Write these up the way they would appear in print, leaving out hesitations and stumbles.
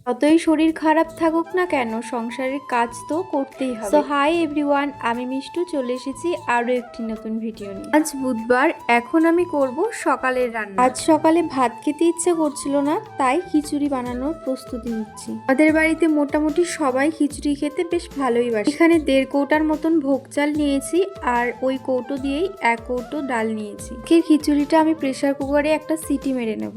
যতই শরীর খারাপ থাকুক না কেন, সংসারের কাজ তো করতেই হবে। সো হাই এভরিওয়ান, আমি মিষ্টু চলে এসেছি আরো একটি নতুন ভিডিও নিয়ে। আজ বুধবার, এখন আমি করব সকালের রান্না। আজ সকালে ভাত খেতে ইচ্ছে করছিল না, তাই খিচুড়ি বানানোর প্রস্তুতি নিচ্ছি। আমাদের বাড়িতে মোটামুটি সবাই খিচুড়ি খেতে বেশ ভালোই বাসে। এখানে 1.5 কৌটার মতন ভোগ চাল নিয়েছি, আর ওই কৌটো দিয়েই 1 কৌটো ডাল নিয়েছি। খিচুড়িটা আমি প্রেসার কুকারে একটা সিটি মেরে নেব।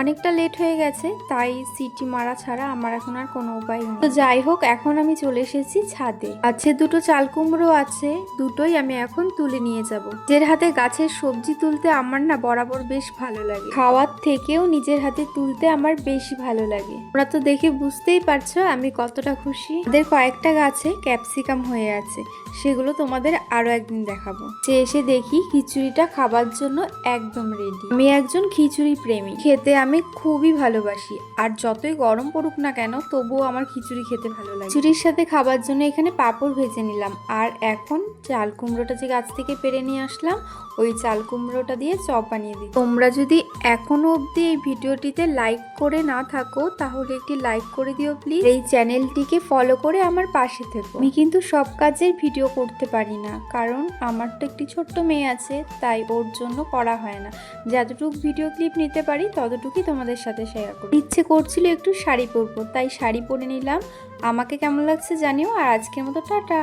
অনেকটা লেট হয়ে গেছে, তাই সিটি মারা ছাড়া আমার এখন আর কোনো উপায় নেই। তো যাই হোক, এখন আমি চলে এসেছি ছাদে। আছে দুটো চাল কুমড়ো আছে, দুটোই আমি এখন তুলে নিয়ে যাব। নিজের হাতে গাছের সবজি তুলতে আমার না বরাবর বেশ ভালো লাগে। খাওয়ার থেকেও নিজের হাতে তুলতে আমার বেশি ভালো লাগে। ওরা তো দেখে বুঝতেই পারছো আমি কতটা খুশি। ওদের কয়েকটা গাছে ক্যাপসিকাম হয়ে আছে, সেগুলো তোমাদের আরো একদিন দেখাবো। এসে দেখি খিচুড়িটা খাবার জন্য একদম রেডি। আমি একজন খিচুড়ি প্রেমী, খেতে আমি খুবই ভালোবাসি। আর যতই গরম পড়ুক না কেন, তবুও আমার খিচুড়ি খেতে ভালো লাগে। খিচুড়ির সাথে খাবার জন্য এখানে পাঁপড় ভেজে নিলাম। আর এখন চাল কুমড়োটা যে গাছ থেকে পেরে নিয়ে আসলাম, ওই চাল কুমড়োটা দিয়ে চপ বানিয়ে দিই। তোমরা যদি এখনো অবধি এই ভিডিওটিতে লাইক করে না থাকো, তাহলে একটি লাইক করে দিও প্লিজ। এই চ্যানেলটিকে ফলো করে আমার পাশে থেকো। আমি কিন্তু সব কাজের ভিডিও করতে পারি না, কারণ আমার তো একটি ছোট্ট মেয়ে আছে, তাই ওর জন্য করা হয় না। যতটুকু ভিডিও ক্লিপ নিতে পারি ততটুকুই তোমাদের সাথে শেয়ার করি। ইচ্ছে করছিল একটু শাড়ি পরবো, তাই শাড়ি পরে নিলাম। আমাকে কেমন লাগছে জানিও, আর আজকের মতো টাটা।